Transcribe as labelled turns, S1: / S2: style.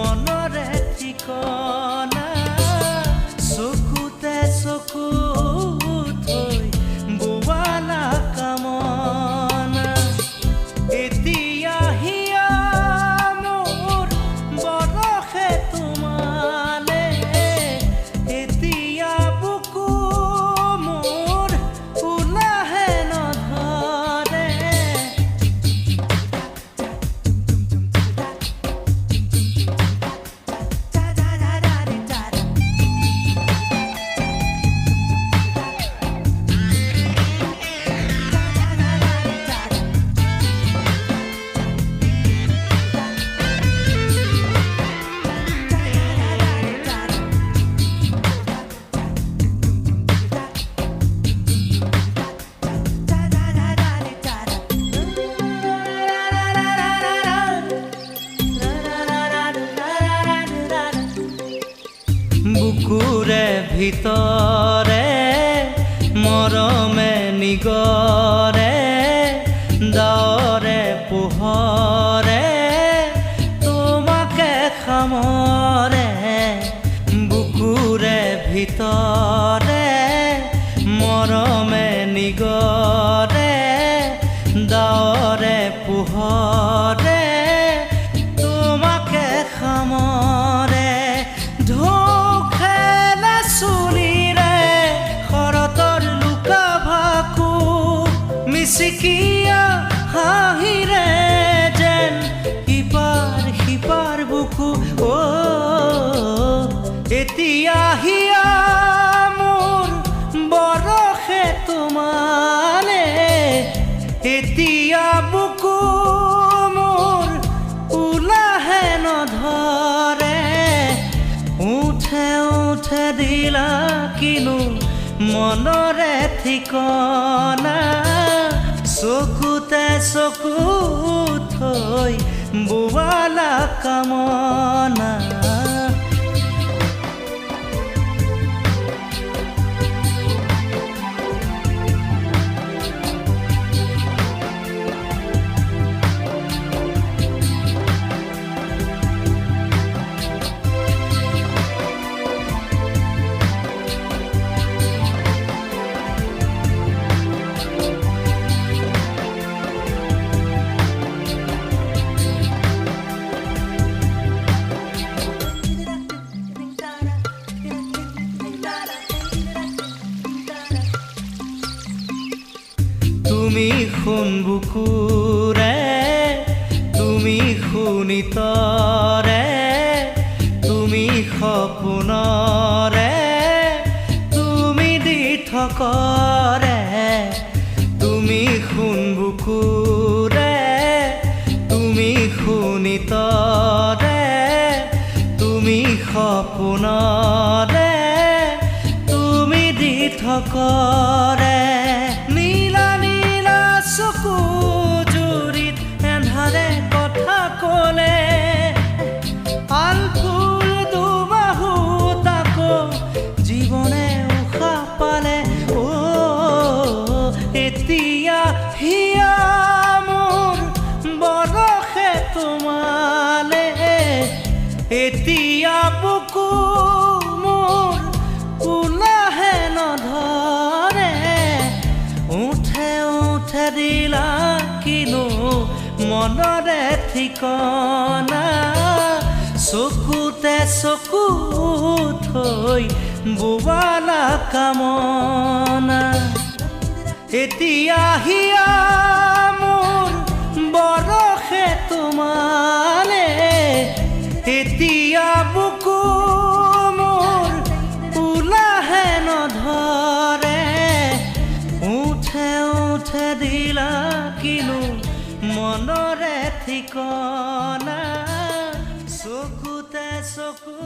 S1: মনৰে ঠিকনা চকুতে চকু থৈ বোৱালা কামনা এতিয়া হিয়া মোৰ বৰষে তোমালে এতিয়া বুকু মোৰ ওলাহে নধৰে বুকুৰে ভিতৰে মৰমে নিগৰে ডাৱৰে পোহৰে তোমাকে সামৰে বুকুৰে ভিতৰে মৰমে নিগৰে ডাৱৰে পোহৰে তোমাকে সামৰে মিচিকিয়া হাঁহিৰে যেন ইপাৰ সিপাৰ বুকু এতিয়া হিয়া মোৰ বৰষে তোমালে এতিয়া বুকু মোৰ ওলাহে নধৰে উঠে উঠে দিলা কিনো মনৰে ঠিকনা চকুতে চকু থৈ বোৱালা কামনা তুমি শুন বুকুৰে তুমি শুনিতৰে তুমি সপোনৰে তুমি দি থকৰে তুমি শুন বুকুৰে তুমি শুনিতৰে তুমি সপোনৰে তুমি দি থকৰে চকু জুৰিত এন্ধাৰে কথা কলে আলফুল দুবাহু তাকো জীৱনে উশাহ পালে এতিয়া হিয়া মোৰ বৰষে তোমালে এতিয়া বুকু মোৰ ওলাহে নধৰে উঠে দিলা কিনো মনৰে ঠিকনা চকুতে চকু থৈ বোৱালা কামনা এতিয়া হিয়া মোৰ বৰষে তোমালে এতিয়া বুকু মোৰ ওলাহে নধৰে উঠে দিলা কিনো মনৰে ঠিকনা চকুতে চকু